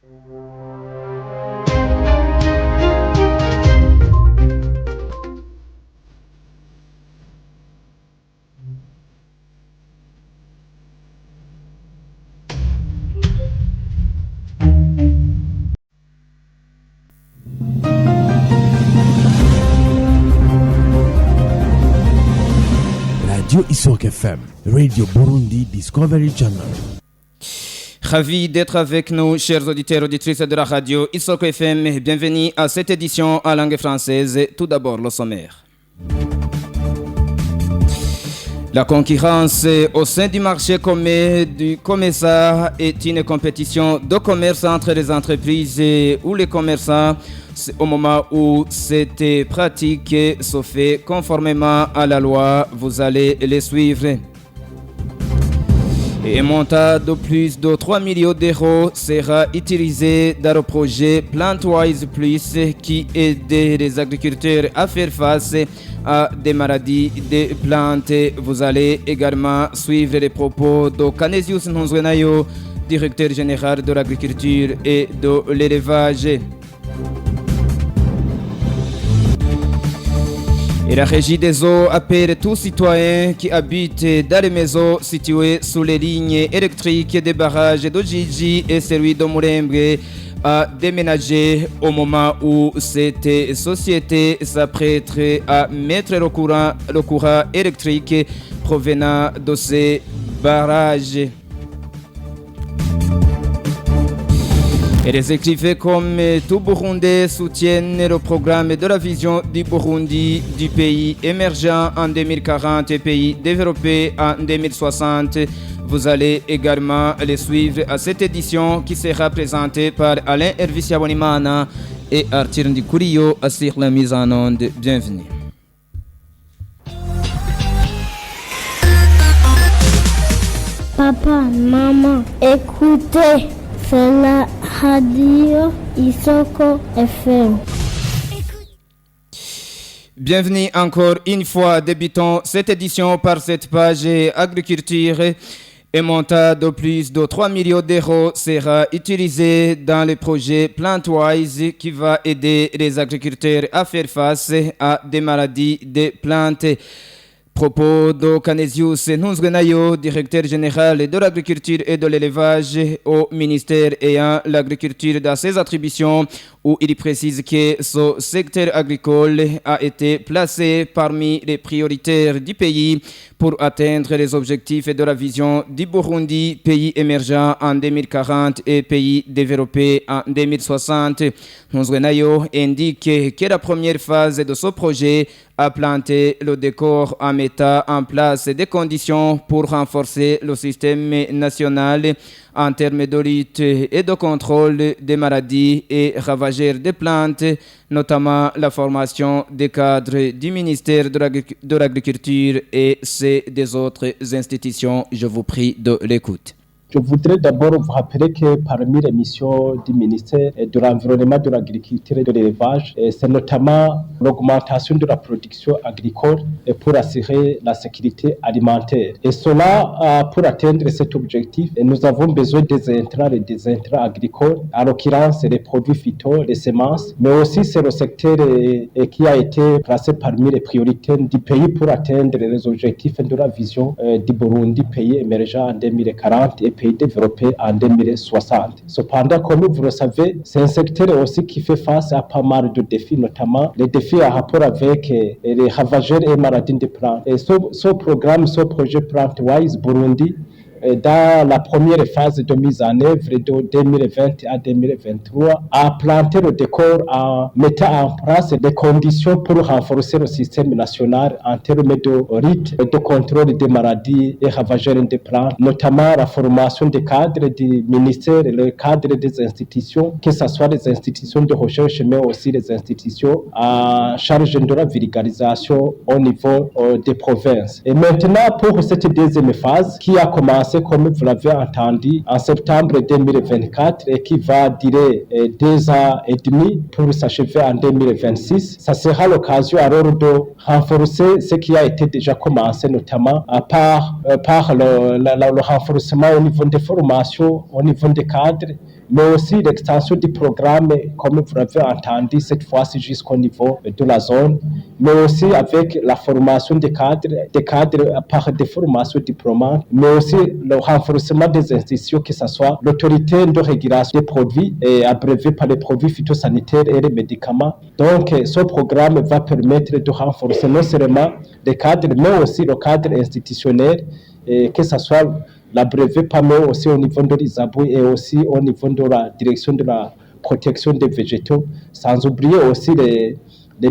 Radio Isok FM, Radio Burundi Discovery Channel. Ravi d'être avec nous, chers auditeurs et auditrices de la radio Isok FM. Bienvenue à cette édition en langue française. Tout d'abord, le sommaire. La concurrence au sein du marché commun du COMESA est une compétition de commerce entre les entreprises ou les commerçants au moment où cette pratique se fait conformément à la loi. Vous allez les suivre. Et un montant de plus de 3 millions d'euros sera utilisé dans le projet Plantwise Plus qui aide les agriculteurs à faire face à des maladies des plantes. Vous allez également suivre les propos de Canesius Nzwenayo, directeur général de l'agriculture et de l'élevage. Et la régie des eaux appelle tous citoyens qui habitent dans les maisons situées sous les lignes électriques des barrages d'Ojiji et celui de Murembe à déménager au moment où cette société s'apprête à mettre le courant électrique provenant de ces barrages. Et les écrivains comme tout Burundais soutiennent le programme de la vision du Burundi du pays émergent en 2040 et pays développé en 2060. Vous allez également les suivre à cette édition qui sera présentée par Alain Hervicia Bonimana et Arthur Ndikuriyo assure la mise en onde. Bienvenue. Papa, maman, écoutez. C'est la radio Isoko FM. Bienvenue encore une fois. Débutons cette édition par cette page agriculture. Un montant de plus de 3 millions d'euros sera utilisé dans le projet Plantwise qui va aider les agriculteurs à faire face à des maladies des plantes. Propos de Canesius Nzwenayo, directeur général de l'agriculture et de l'élevage au ministère ayant l'agriculture dans ses attributions, où il précise que ce secteur agricole a été placé parmi les prioritaires du pays pour atteindre les objectifs de la vision du Burundi, pays émergent en 2040 et pays développé en 2060. Nzwenayo indique que la première phase de ce projet a planté le décor en mettant en place des conditions pour renforcer le système national en termes de lutte et de contrôle des maladies et ravageurs des plantes, notamment la formation des cadres du ministère de l'Agriculture et des autres institutions. Je vous prie de l'écoute. Je voudrais d'abord vous rappeler que parmi les missions du ministère de l'Environnement, de l'Agriculture et de l'Élevage, c'est notamment l'augmentation de la production agricole pour assurer la sécurité alimentaire. Et cela, pour atteindre cet objectif, nous avons besoin des intrants et des intrants agricoles, en l'occurrence les produits phyto, les semences, mais aussi c'est le secteur qui a été placé parmi les priorités du pays pour atteindre les objectifs de la vision du Burundi, pays émergent en 2040 et pays développé en 2060. Cependant, comme vous le savez, c'est un secteur aussi qui fait face à pas mal de défis, notamment les défis en rapport avec les ravageurs et maladies des plantes. Et ce programme, ce projet Plantwise Burundi, dans la première phase de mise en œuvre de 2020 à 2023, a planté le décor en mettant en place des conditions pour renforcer le système national en termes de lutte et de contrôle des maladies et ravageurs des plantes, notamment la formation des cadres du ministère et le cadre des institutions, que ce soit les institutions de recherche, mais aussi les institutions en charge de la vulgarisation au niveau des provinces. Et maintenant, pour cette deuxième phase qui a commencé, comme vous l'avez entendu, en septembre 2024 et qui va durer 2 ans et demi pour s'achever en 2026. Ça sera l'occasion alors de renforcer ce qui a été déjà commencé, notamment par le renforcement au niveau des formations, au niveau des cadres mais aussi l'extension du programme, comme vous l'avez entendu, cette fois-ci jusqu'au niveau de la zone, mais aussi avec la formation des cadres par des formations diplômantes, mais aussi le renforcement des institutions, que ce soit l'autorité de régulation des produits, abrévée par les produits phytosanitaires et les médicaments. Donc, ce programme va permettre de renforcer non seulement les cadres, mais aussi le cadre institutionnel, que ce soit l'abrévé PAMO aussi au niveau de l'ISABU et aussi au niveau de la direction de la protection des végétaux, sans oublier aussi les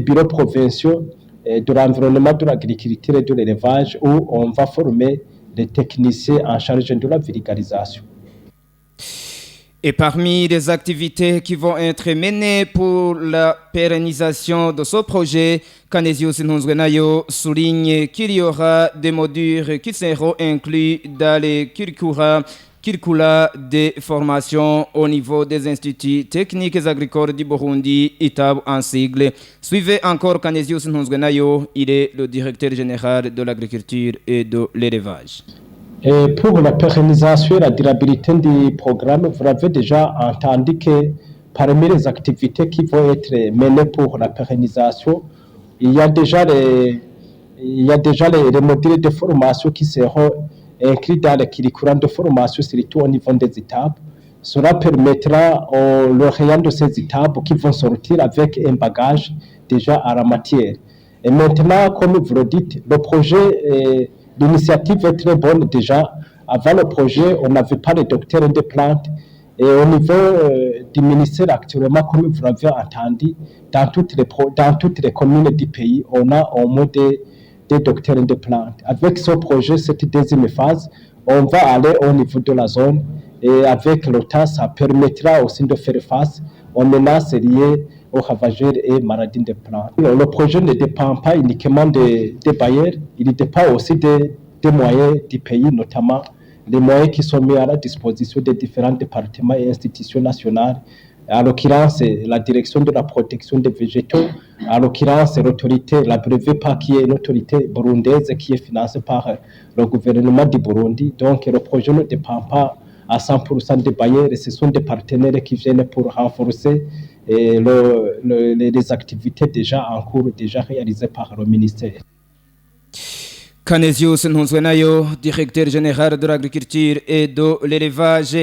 bureaux provinciaux de l'environnement, de l'agriculture et de l'élevage, où on va former des techniciens en charge de la vulgarisation. Et parmi les activités qui vont être menées pour la pérennisation de ce projet, Canisius Nunzwenayo souligne qu'il y aura des modules qui seront inclus dans les curricula de formation au niveau des instituts techniques agricoles du Burundi, ITAB en sigle. Suivez encore Canisius Nunzwenayo, il est le directeur général de l'agriculture et de l'élevage. Et pour la pérennisation et la durabilité du programme, vous avez déjà entendu que parmi les activités qui vont être menées pour la pérennisation, il y a déjà les modules de formation qui seront inclus dans les curriculums de formation, surtout au niveau des étapes. Cela permettra aux lauréats de ces étapes qui vont sortir avec un bagage déjà à la matière. Et maintenant, comme vous le dites, le projet l'initiative est très bonne déjà. Avant le projet, on n'avait pas de docteur de plantes. Et au niveau du ministère actuellement, comme vous l'avez entendu, dans toutes les communes du pays, on a au moins des docteurs de plantes. Avec ce projet, cette deuxième phase, on va aller au niveau de la zone. Et avec le temps, ça permettra aussi de faire face aux menaces liées aux ravageurs et maladies des plantes. Le projet ne dépend pas uniquement des bailleurs, il dépend aussi des moyens du pays, notamment les moyens qui sont mis à la disposition des différents départements et institutions nationales. À l'occurrence, la direction de la protection des végétaux, à l'occurrence, l'autorité, la BREVEPA, qui est une autorité burundaise qui est financée par le gouvernement du Burundi. Donc, le projet ne dépend pas à 100% des bailleurs, et ce sont des partenaires qui viennent pour renforcer les activités déjà en cours, déjà réalisées par le ministère. Canisius Nunzwenayo, directeur général de l'agriculture et de l'élevage.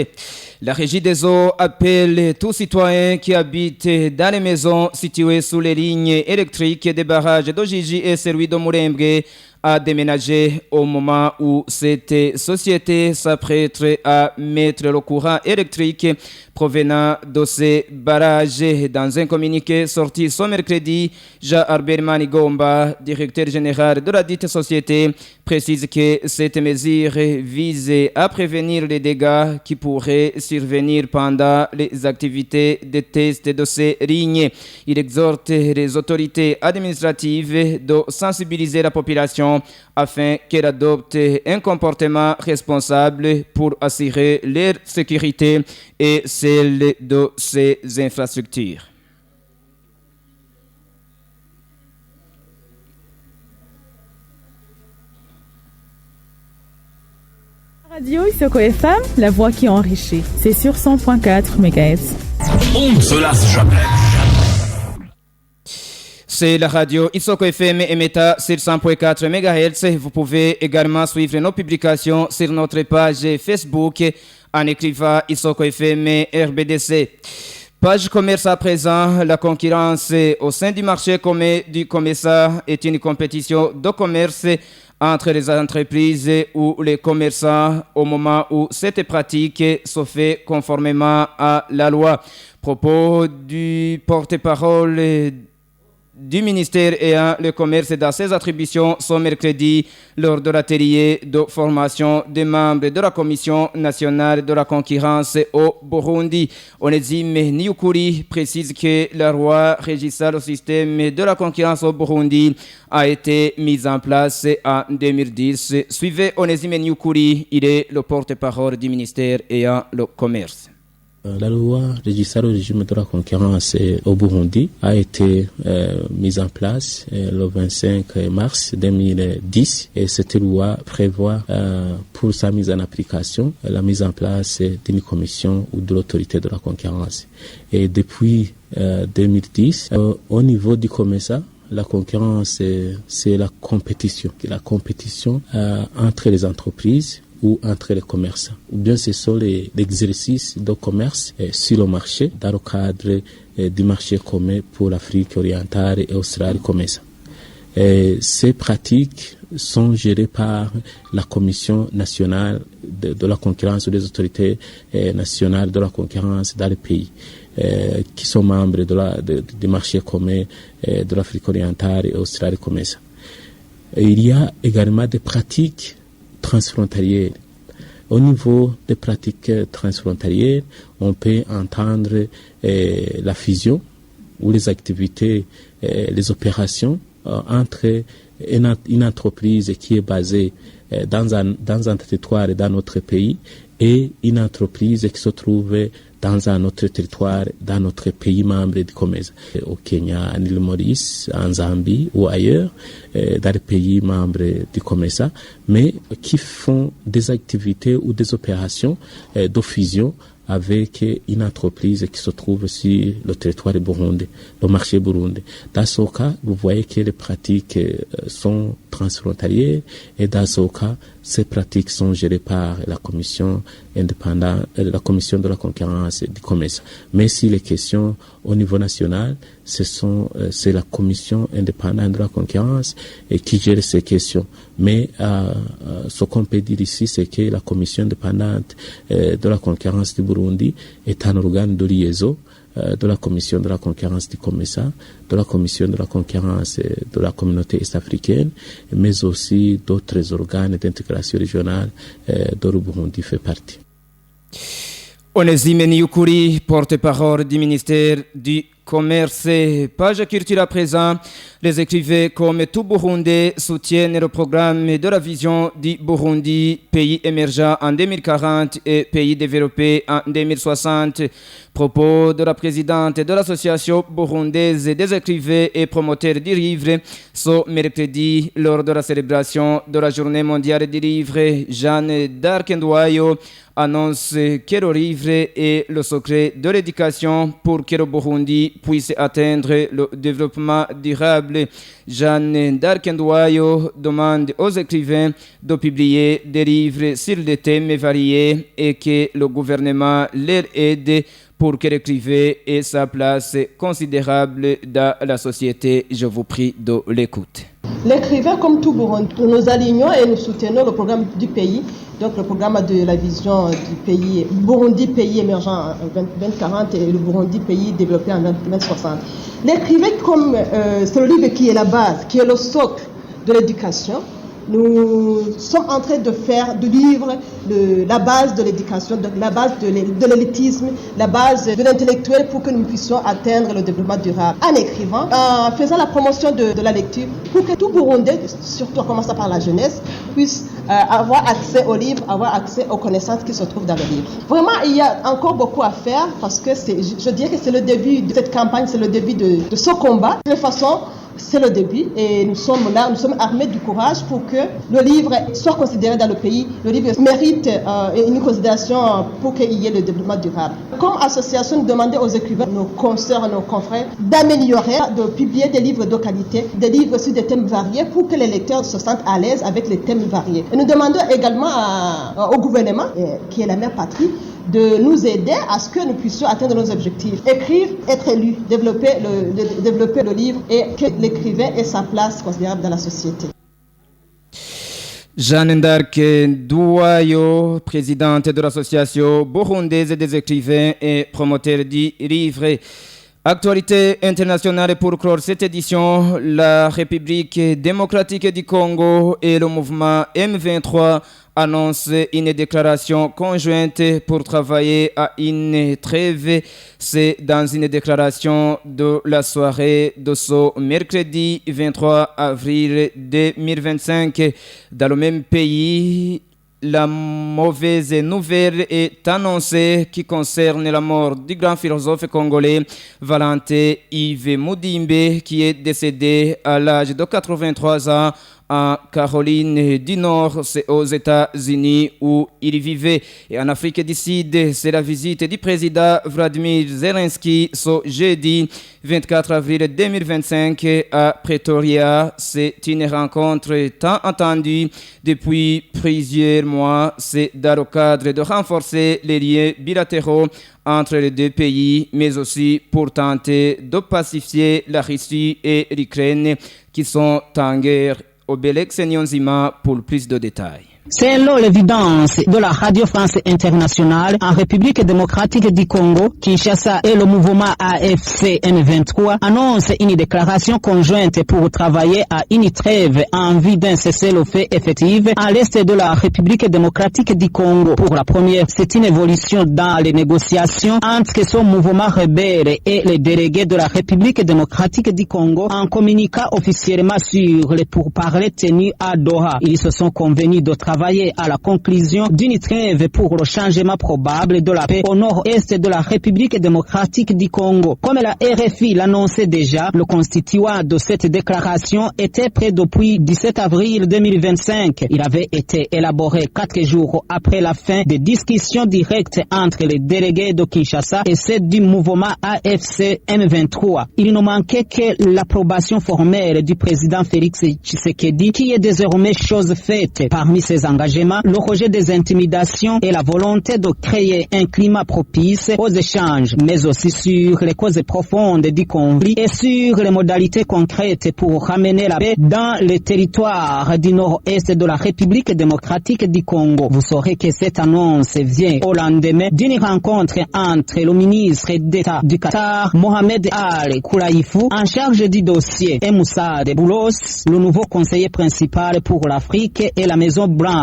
La Régie des eaux appelle tous citoyens qui habitent dans les maisons situées sous les lignes électriques des barrages d'Ojiji et celui de Murembwe à déménager au moment où cette société s'apprête à mettre le courant électrique provenant de ces barrages. Dans un communiqué sorti ce mercredi, Jean-Albert Manigomba, directeur général de la dite société, précise que cette mesure vise à prévenir les dégâts qui pourraient survenir pendant les activités de test de ces lignes. Il exhorte les autorités administratives de sensibiliser la population afin qu'elle adopte un comportement responsable pour assurer leur sécurité et celle de ces infrastructures. Radio Isoko FM, la voix qui enrichit. C'est sur 100.4 MHz. On ne se lasse jamais. C'est la radio Isoko FM et Meta sur 100.4 MHz. Vous pouvez également suivre nos publications sur notre page Facebook en écrivant Isoko FM RBDC. Page commerce à présent, la concurrence au sein du marché commun du commerçant est une compétition de commerce entre les entreprises ou les commerçants au moment où cette pratique se fait conformément à la loi. Propos du porte-parole du ministère ayant le commerce dans ses attributions ce mercredi lors de l'atelier de formation des membres de la Commission nationale de la concurrence au Burundi. Onésime Niyukuri précise que la loi régissant le système de la concurrence au Burundi a été mise en place en 2010. Suivez Onésime Niyukuri, il est le porte-parole du ministère ayant le commerce. La loi régissant le régime de la concurrence au Burundi a été mise en place le 25 mars 2010 et cette loi prévoit pour sa mise en application la mise en place d'une commission ou de l'autorité de la concurrence. Et depuis 2010, au niveau du COMESA, la concurrence, c'est la compétition entre les entreprises ou entre les commerçants. Ou bien ce sont l'exercice de commerce sur le marché dans le cadre du marché commun pour l'Afrique orientale et Australie COMESA. Ces pratiques sont gérées par la Commission nationale de la concurrence ou des autorités nationales de la concurrence dans les pays qui sont membres du marché commun de l'Afrique orientale et Australie COMESA. Il y a également des pratiques transfrontalières. Au niveau des pratiques transfrontalières, on peut entendre la fusion ou les activités, les opérations entre une entreprise qui est basée dans un territoire et dans notre pays et une entreprise qui se trouve dans un autre territoire, dans notre pays membre du COMESA, au Kenya, en île Maurice, en Zambie ou ailleurs, dans les pays membres du COMESA, mais qui font des activités ou des opérations de fusion avec une entreprise qui se trouve sur le territoire burundais, le marché burundais. Dans ce cas, vous voyez que les pratiques sont transfrontalières et dans ce cas, ces pratiques sont gérées par la commission indépendante, la commission de la concurrence du COMESA. Mais si les questions au niveau national, c'est la commission indépendante de la concurrence qui gère ces questions. Mais ce qu'on peut dire ici, c'est que la commission indépendante de la concurrence du Burundi est un organe de liaison de la commission de la concurrence du COMESA, de la commission de la concurrence de la communauté est-africaine, mais aussi d'autres organes d'intégration régionale dont le Burundi fait partie. Onésime Niyukuri, porte-parole du ministère du Commerce. Page culture à présent, les écrivains comme tout Burundais soutiennent le programme de la vision du Burundi, pays émergent en 2040 et pays développé en 2060. Propos de la présidente de l'association burundaise des écrivains et promoteurs du livre ce mercredi lors de la célébration de la journée mondiale du livre. Jeanne Darkendwayo annonce que le livre est le secret de l'éducation pour que le Burundi puisse atteindre le développement durable. Jeanne Darkendwayo demande aux écrivains de publier des livres sur des thèmes variés et que le gouvernement leur aide pour que l'écrivain ait sa place considérable dans la société. Je vous prie de l'écouter. L'écrivain, comme tout Burundi, nous alignons et nous soutenons le programme du pays, donc le programme de la vision du pays, Burundi, pays émergent en 2040 et le Burundi, pays développé en 2060. L'écrivain, comme c'est le livre qui est la base, qui est le socle de l'éducation, nous sommes en train de faire du livre la base de l'éducation, la base de l'élitisme, la base de l'intellectuel pour que nous puissions atteindre le développement durable. En écrivant, en faisant la promotion de la lecture, pour que tout Burundais, surtout en commençant par la jeunesse, puisse avoir accès aux livres, avoir accès aux connaissances qui se trouvent dans le livre. Vraiment, il y a encore beaucoup à faire parce que je dirais que c'est le début de cette campagne, c'est le début de ce combat. De toute façon, c'est le début et nous sommes là, nous sommes armés du courage pour que le livre soit considéré dans le pays. Le livre mérite une considération pour qu'il y ait le développement durable. Comme association, nous demandons aux écrivains, nos consoeurs, nos confrères, d'améliorer, de publier des livres de qualité, des livres sur des thèmes variés pour que les lecteurs se sentent à l'aise avec les thèmes variés. Et nous demandons également au gouvernement, qui est la mère patrie, de nous aider à ce que nous puissions atteindre nos objectifs. Écrire, être élu, développer le livre et que l'écrivain ait sa place considérable dans la société. Jeanne d'Arc Douayo, présidente de l'association burundaise des écrivains et promoteur du livre. Actualité internationale pour clore cette édition, la République démocratique du Congo et le mouvement M23 annoncent une déclaration conjointe pour travailler à une trêve. C'est dans une déclaration de la soirée de ce mercredi 23 avril 2025 dans le même pays. la mauvaise nouvelle est annoncée qui concerne la mort du grand philosophe congolais Valentin Yves Mudimbe qui est décédé à l'âge de 83 ans en Caroline du Nord, c'est aux États-Unis où il vivait. Et en Afrique du Sud, c'est la visite du président Vladimir Zelensky ce jeudi 24 avril 2025 à Pretoria. C'est une rencontre tant attendue depuis plusieurs mois. C'est dans le cadre de renforcer les liens bilatéraux entre les deux pays, mais aussi pour tenter de pacifier la Russie et l'Ukraine qui sont en guerre. Obélix Nyonzima pour plus de détails. Selon l'évidence de la Radio France Internationale, en République démocratique du Congo, Kinshasa et le mouvement AFC M23 annoncent une déclaration conjointe pour travailler à une trêve en vue d'un cessez-le-feu effectif à l'est de la République démocratique du Congo. Pour la première, c'est une évolution dans les négociations entre son mouvement rebelle et les délégués de la République démocratique du Congo en communiquant officiellement sur les pourparlers tenus à Doha. Ils se sont convenus de travailler à la conclusion d'une trêve pour le changement probable de la paix au nord-est de la République démocratique du Congo. Comme la RFI l'annonçait déjà, le constituant de cette déclaration était prêt depuis 17 avril 2025. Il avait été élaboré 4 jours après la fin des discussions directes entre les délégués de Kinshasa et ceux du mouvement AFC M23. Il ne manquait que l'approbation formelle du président Félix Tshisekedi qui est désormais chose faite. Parmi ses engagements, le rejet des intimidations et la volonté de créer un climat propice aux échanges, mais aussi sur les causes profondes du conflit et sur les modalités concrètes pour ramener la paix dans les territoires du nord-est de la République démocratique du Congo. Vous saurez que cette annonce vient au lendemain d'une rencontre entre le ministre d'État du Qatar, Mohamed Al Koulaïfou, en charge du dossier, et Moussa Deboulos, le nouveau conseiller principal pour l'Afrique et la Maison Blanche.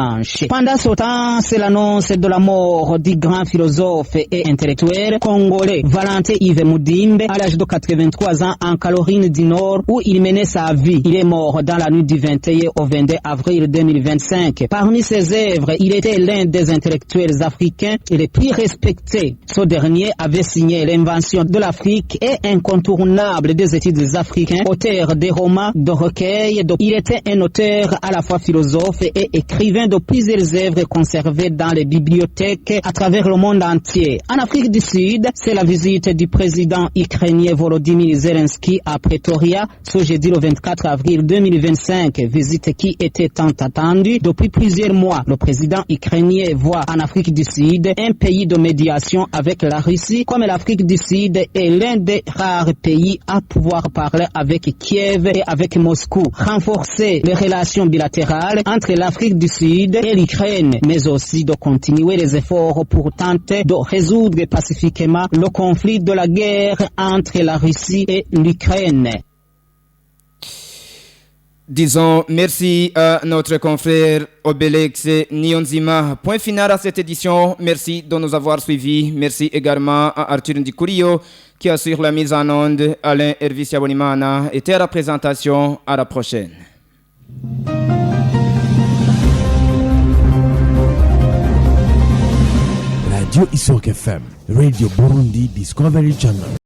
Pendant ce temps, c'est l'annonce de la mort du grand philosophe et intellectuel congolais Valentin Yves Mudimbe à l'âge de 83 ans en Caroline du Nord où il menait sa vie. Il est mort dans la nuit du 21 au 22 avril 2025. Parmi ses œuvres, il était l'un des intellectuels africains les plus respectés. Ce dernier avait signé l'invention de l'Afrique et incontournable des études africaines, auteur des romans, de recueils. Il était un auteur à la fois philosophe et écrivain de plusieurs œuvres conservées dans les bibliothèques à travers le monde entier. En Afrique du Sud, c'est la visite du président ukrainien Volodymyr Zelensky à Pretoria ce jeudi le 24 avril 2025, visite qui était tant attendue depuis plusieurs mois. Le président ukrainien voit en Afrique du Sud un pays de médiation avec la Russie, comme l'Afrique du Sud est l'un des rares pays à pouvoir parler avec Kiev et avec Moscou. Renforcer les relations bilatérales entre l'Afrique du Sud et l'Ukraine, mais aussi de continuer les efforts pour tenter de résoudre pacifiquement le conflit de la guerre entre la Russie et l'Ukraine. Disons merci à notre confrère Obélix Nyonzima. Point final à cette édition. Merci de nous avoir suivis. Merci également à Arthur Ndikurio qui assure la mise en onde. Alain Hervis Abonimana était à la présentation. À la prochaine. Radio Isok FM, Radio Burundi Discovery Channel.